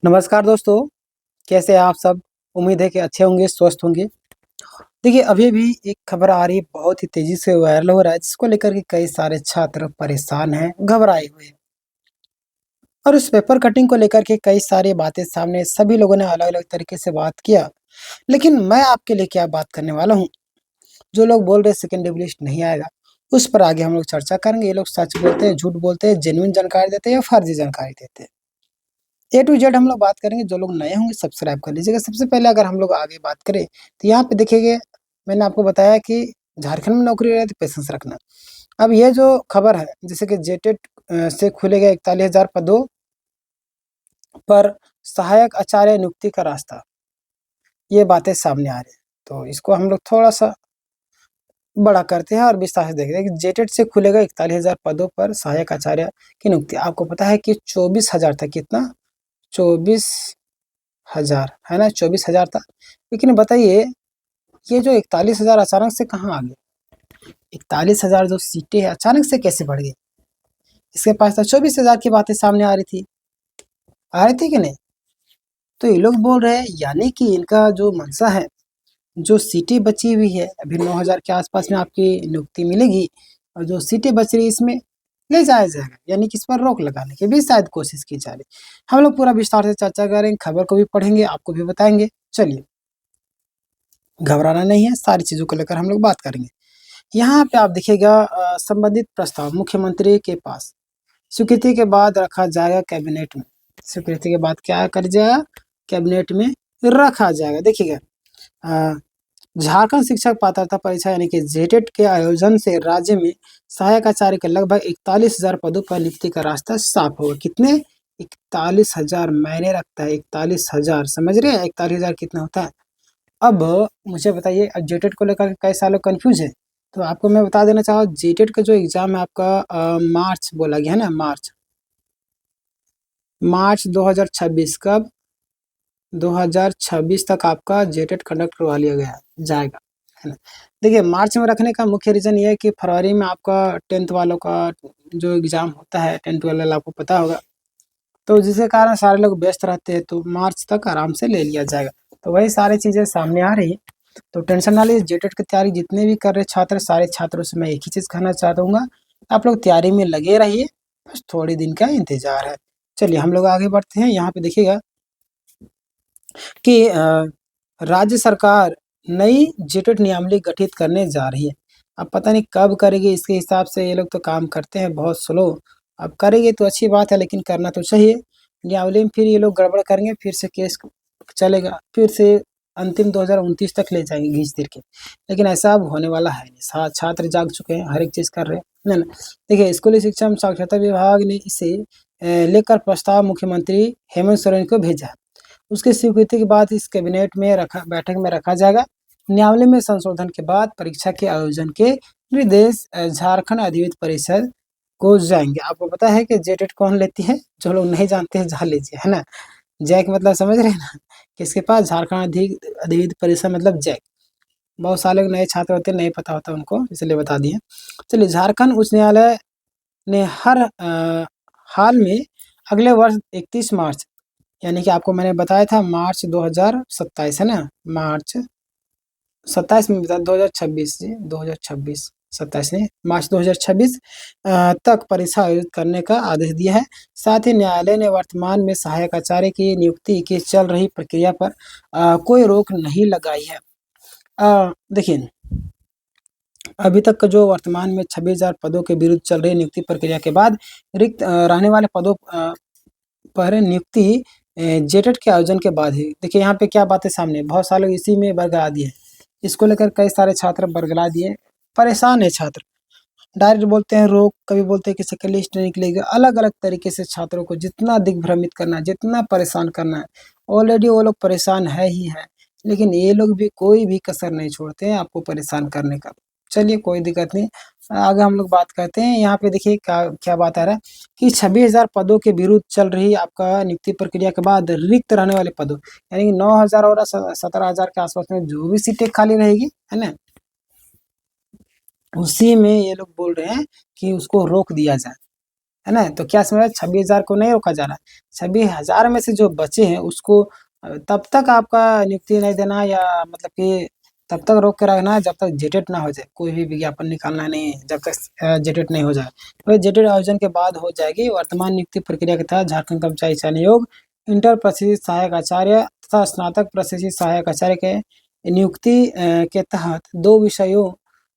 नमस्कार दोस्तों, कैसे हैं आप सब? उम्मीद है कि अच्छे होंगे, स्वस्थ होंगे। देखिए, अभी भी एक खबर आ रही है, बहुत ही तेज़ी से वायरल हो रहा है, जिसको लेकर के कई सारे छात्र परेशान हैं, घबराए हुए हैं। और उस पेपर कटिंग को लेकर के कई सारी बातें सामने सभी लोगों ने अलग-अलग तरीके से बात किया। लेकिन मैं आपके लिए क्या बात करने वाला हूँ, जो लोग बोल रहे हैं सेकंड लिस्ट नहीं आएगा, उस पर आगे हम लोग चर्चा करेंगे। ये लोग सच बोलते हैं, झूठ बोलते हैं, जेन्युइन जानकारी देते हैं या फर्जी जानकारी देते हैं। ए टू जेड हम लोग बात करेंगे, जो लोग नए होंगे सब्सक्राइब कर लीजिएगा। सबसे पहले अगर हम लोग आगे बात करें, तो यहाँ पे देखिए मैंने आपको बताया कि झारखंड में नौकरी रहे तो पेशेंस रखना। अब ये जो खबर है, जैसे कि जेटेट से खुलेगा 41,000 पदों पर सहायक आचार्य नियुक्ति का रास्ता, ये बातें सामने आ रही हैं। तो इसको हम लोग थोड़ा-सा बड़ा करते हैं और विस्तार से देखते हैं कि जेटेट से खुलेगा 41,000 पदों पर सहायक आचार्य की नियुक्ति। आपको पता है कि 24,000 था, कितना? 24,000 है ना? 24,000 था। लेकिन बताइए, ये जो 41,000 अचानक से कहाँ आ गए? 41,000 जो सीटें हैं अचानक से कैसे बढ़ गई? इसके पास तो 24,000 की बातें सामने आ रही थी। आ रही थी कि नहीं? तो ये लोग बोल रहे हैं, यानी कि इनका जो मंशा है, जो सीटें बची हुई है, अभी 9,000 के आसपास में आपकी नियुक्ति मिलेगी और जो सीटें बच रही है इसमें ले जाया जाएगा, यानी कि इस पर रोक लगाने की भी शायद कोशिश की जा रही है। हम लोग पूरा विस्तार से चर्चा करेंगे, खबर को भी पढ़ेंगे, आपको भी बताएँगे। चलिए, घबराना नहीं है, सारी चीज़ों को लेकर हम लोग बात करेंगे। यहाँ पे आप देखिएगा संबंधित प्रस्ताव मुख्यमंत्री के पास स्वीकृति के बाद रखा जाएगा कैबिनेट में। स्वीकृति के बाद क्या कर जाएगा? कैबिनेट में रखा जाएगा। देखिएगा अ, झारखंड शिक्षक पात्रता परीक्षा यानी कि जेटेट के आयोजन से राज्य में सहायक आचार्य के लगभग 41,000 पदों पर नियुक्ति का रास्ता साफ होगा। कितने? 41,000 मायने रखता है, 41,000 समझ रहे हैं? 41,000 कितना होता है? अब मुझे बताइए, अब जेटेट को लेकर कई सालों कन्फ्यूज़ है, तो आपको मैं बता देना चाहूँ जेटेट का जो एग्ज़ाम है आपका मार्च बोला गया है ना, मार्च 2026 कब? 2026 तक आपका जेटेट कंडक्ट करवा लिया गया जाएगा, है ना? देखिए, मार्च में रखने का मुख्य रीज़न ये है कि फरवरी में आपका 10th वालों का जो एग्ज़ाम होता है, 10th वाला आपको पता होगा, तो जिसके कारण सारे लोग व्यस्त रहते हैं, तो मार्च तक आराम से ले लिया जाएगा। तो वही सारी चीज़ें सामने आ रही हैं। तो टेंशन ना लीजिए, जेटेट की तैयारी जितने भी कर रहे छात्र, सारे छात्रों से मैं एक ही चीज़ कहना चाहूँगा, आप लोग तैयारी में लगे रहिए, बस थोड़े दिन का इंतज़ार है। चलिए हम लोग आगे बढ़ते हैं, यहाँ पे देखिएगा कि राज्य सरकार नई जेटेट नियमावली गठित करने जा रही है। अब पता नहीं कब करेगी, इसके हिसाब से ये लोग तो काम करते हैं बहुत स्लो। अब करेंगे तो अच्छी बात है, लेकिन करना तो चाहिए। नियमावली में फिर ये लोग गड़बड़ करेंगे, फिर से केस चलेगा, फिर से अंतिम 2029 तक ले जाएँगे घींच-तीर के। लेकिन ऐसा अब होने वाला है नहीं, छात्र जाग चुके हैं, हर एक चीज़ कर रहे हैं, है ना? देखिए, स्कूली शिक्षा एवं साक्षरता विभाग ने इसे लेकर प्रस्ताव मुख्यमंत्री हेमंत सोरेन को भेजा है। उसकी स्वीकृति के बाद इस कैबिनेट में बैठक में रखा जाएगा। नियमावली में संशोधन के बाद परीक्षा के आयोजन के निर्देश झारखंड अधिविद्य परिषद को जाएँगे। आपको पता है कि जेटेट कौन लेती है? जो लोग नहीं जानते हैं जान लीजिए, है ना? जैक मतलब समझ रहे हैं ना? किसके पास? झारखंड अधिविद्य परिषद मतलब जैक। बहुत सारे लोग नए छात्र होते हैं, नहीं पता होता उनको, इसलिए बता दिए। चलिए, झारखंड उच्च न्यायालय ने हाल में अगले वर्ष 31 मार्च, यानी कि आपको मैंने बताया था मार्च 2027 है ना? मार्च 27 में बताया, 2026 जी, 2026, 27 नहीं, मार्च 2026 तक परीक्षा आयोजित करने का आदेश दिया है। साथ ही न्यायालय ने वर्तमान में सहायक आचार्य की नियुक्ति की चल रही प्रक्रिया पर कोई रोक नहीं लगाई है। देखिए, अभी तक का जो वर्तमान में 26,000 पदों के विरुद्ध चल रही नियुक्ति प्रक्रिया के बाद रिक्त रहने वाले पदों पर नियुक्ति जेटेट के आयोजन के बाद ही। देखिए, यहाँ पे क्या बातें सामने, बहुत सारे लोग इसी में बरगला दिए। इसको लेकर कई सारे छात्र बरगला दिए, परेशान है छात्र। डायरेक्ट बोलते हैं रोक, कभी बोलते हैं कि सेकंड लिस्ट नहीं निकलेगी। अलग-अलग तरीके से छात्रों को जितना दिग्भ्रमित करना है, जितना परेशान करना है, ऑलरेडी वो लोग परेशान है ही है। लेकिन ये लोग भी कोई भी कसर नहीं छोड़ते हैं आपको परेशान करने का। चलिए, कोई दिक्कत नहीं, आगे हम लोग बात करते हैं। यहाँ पे देखिए क्या क्या बात आ रहा है कि 26,000 पदों के विरुद्ध चल रही आपका नियुक्ति प्रक्रिया के बाद रिक्त रहने वाले पदों, यानी कि 9,000 और 17,000 के आसपास में जो भी सीटें खाली रहेगी, है ना? उसी में ये लोग बोल रहे हैं कि उसको रोक दिया जाए। है ना? तो क्या समझ 26,000 को नहीं रोका जा रहा है। 26,000 में से जो बचे हैं उसको तब तक आपका नियुक्ति नहीं देना या मतलब कि तब तक रोक के रखना है जब तक जेटेट ना हो जाए। कोई भी विज्ञापन निकालना नहीं है जब तक जेटेट नहीं हो जाए। तो जेटेट आयोजन के बाद हो जाएगी। वर्तमान नियुक्ति प्रक्रिया के तहत झारखंड कर्मचारी चयन आयोग इंटर प्रशिक्षित सहायक आचार्य तथा स्नातक प्रशिक्षित सहायक आचार्य के नियुक्ति के तहत 2 विषयों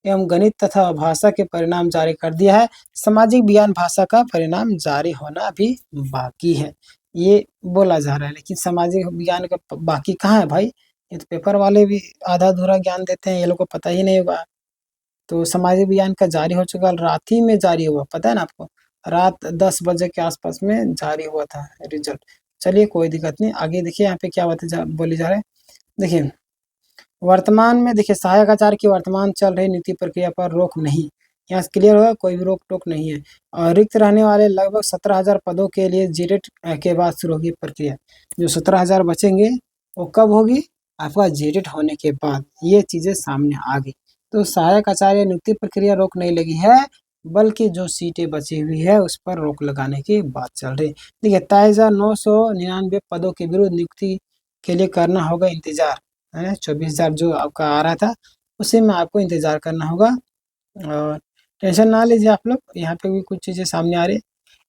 एवं गणित तथा भाषा के परिणाम जारी कर दिया है। सामाजिक विज्ञान भाषा का परिणाम जारी होना अभी बाकी है, ये बोला जा रहा है। लेकिन सामाजिक विज्ञान का बाकी कहाँ है भाई? ये तो पेपर वाले भी आधा-अधूरा ज्ञान देते हैं, ये लोग को पता ही नहीं होगा। तो सामाजिक विज्ञान का जारी हो चुका, रात ही में जारी हुआ, पता है ना आपको? रात 10 बजे के आस-पास में जारी हुआ था रिज़ल्ट। चलिए कोई दिक्कत नहीं, आगे देखिए यहाँ पे क्या बातें बोली जा रहा है। देखिए वर्तमान में देखिए सहायक आचार्य की वर्तमान चल रही नियुक्ति प्रक्रिया पर रोक नहीं। यहाँ से क्लियर होगा, कोई भी रोक-टोक नहीं है। और रिक्त रहने वाले लगभग 17,000 पदों के लिए जेटेट के बाद शुरू होगी प्रक्रिया। जो 17,000 बचेंगे वो कब होगी? आपका जेटेट होने के बाद। ये चीज़ें सामने आ गई। तो सहायक आचार्य नियुक्ति प्रक्रिया रोक नहीं लगी है, बल्कि जो सीटें बची हुई है उस पर रोक लगाने की बात चल रही है। देखिए 23,999 पदों के विरुद्ध नियुक्ति के लिए करना होगा इंतज़ार। है 24,000 जो आपका आ रहा था, उसी में आपको इंतज़ार करना होगा और टेंशन ना लीजिए आप लोग, यहाँ पे भी कुछ चीज़ें सामने आ रही हैं।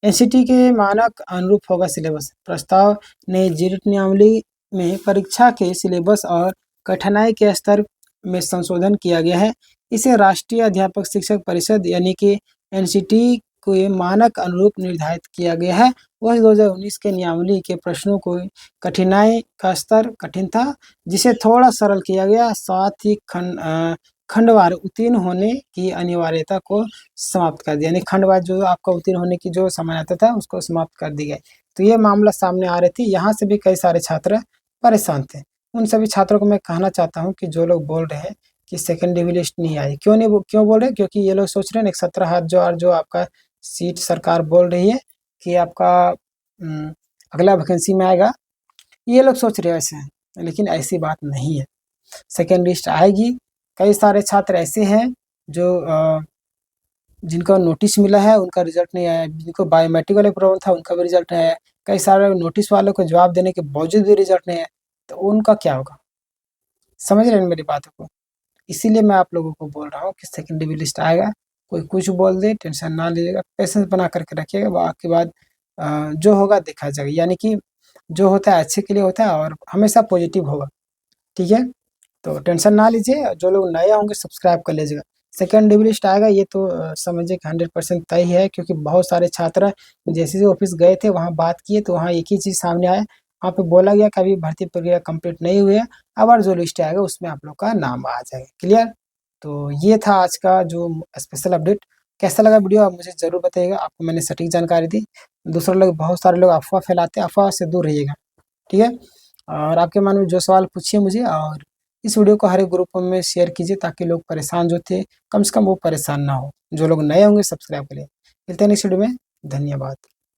एनसीटी के मानक अनुरूप होगा सिलेबस। प्रस्ताव नई जेटेट नियमावली में परीक्षा के सिलेबस और कठिनाई के स्तर में संशोधन किया गया है। इसे राष्ट्रीय अध्यापक शिक्षक परिषद यानी कि एनसीटी के मानक अनुरूप निर्धारित किया गया है। वर्ष 2019 के नियमावली के प्रश्नों को कठिनाई का स्तर कठिन था, जिसे थोड़ा सरल किया गया, साथ ही खंडवार उत्तीर्ण होने की अनिवार्यता को समाप्त कर दिया। यानी खंडवार जो आपका उत्तीर्ण होने की जो सामान्यता था उसको समाप्त कर दी गई। तो ये मामला सामने आ रही थी, यहाँ से भी कई सारे छात्र परेशान थे। उन सभी छात्रों को मैं कहना चाहता हूँ कि जो लोग बोल रहे हैं कि सेकंड लिस्ट नहीं आई, क्यों बोल रहे हैं? क्योंकि ये लोग सोच रहे हैं 17,000 जो आपका सीट सरकार बोल रही है कि आपका अगला वैकेंसी में आएगा, ये लोग सोच रहे हैं ऐसे, लेकिन ऐसी बात नहीं है। सेकंड लिस्ट आएगी। कई सारे छात्र ऐसे हैं जो जिनका नोटिस मिला है उनका रिजल्ट नहीं आया, जिनको बायोमेट्रिक वाले प्रॉब्लम था उनका भी रिजल्ट नहीं आया। कई सारे नोटिस वालों को जवाब देने के बावजूद भी रिजल्ट नहीं आया, तो उनका क्या होगा? समझ रहे हैं मेरी बातों को? इसीलिए मैं आप लोगों को बोल रहा हूँ कि सेकंड लिस्ट आएगा, कोई कुछ बोल दे टेंशन ना लीजिएगा, पेशेंस बना करके रखिएगा, बाकी बाद जो होगा देखा जाएगा। यानी कि जो होता है अच्छे के लिए होता है और हमेशा पॉजिटिव होगा, ठीक है? तो टेंशन ना लीजिए, जो लोग नए होंगे सब्सक्राइब कर लीजिएगा। सेकंड लिस्ट आएगा ये तो समझिए कि 100% तय है, क्योंकि बहुत सारे छात्र जैसे ही ऑफिस गए थे वहाँ बात किए तो वहाँ एक ही चीज़ सामने आया, वहाँ पे बोला गया कि अभी भर्ती प्रक्रिया कंप्लीट नहीं हुई है, अब और जो लिस्ट आएगा उसमें आप लोग का नाम आ जाएगा। क्लियर? तो ये था आज का जो स्पेशल अपडेट। कैसा लगा वीडियो आप मुझे ज़रूर बताइएगा, आपको मैंने सटीक जानकारी दी। दूसरे लोग बहुत सारे लोग अफ़वाह फैलाते हैं, अफ़वाह से दूर रहिएगा, ठीक है? और आपके मन में जो सवाल पूछिए मुझे, और इस वीडियो को हर एक ग्रुप में शेयर कीजिए ताकि लोग परेशान जो थे, कम से कम वो परेशान ना हो। जो लोग नए होंगे सब्सक्राइब करिए। मिलते हैं नेक्स्ट वीडियो में, धन्यवाद।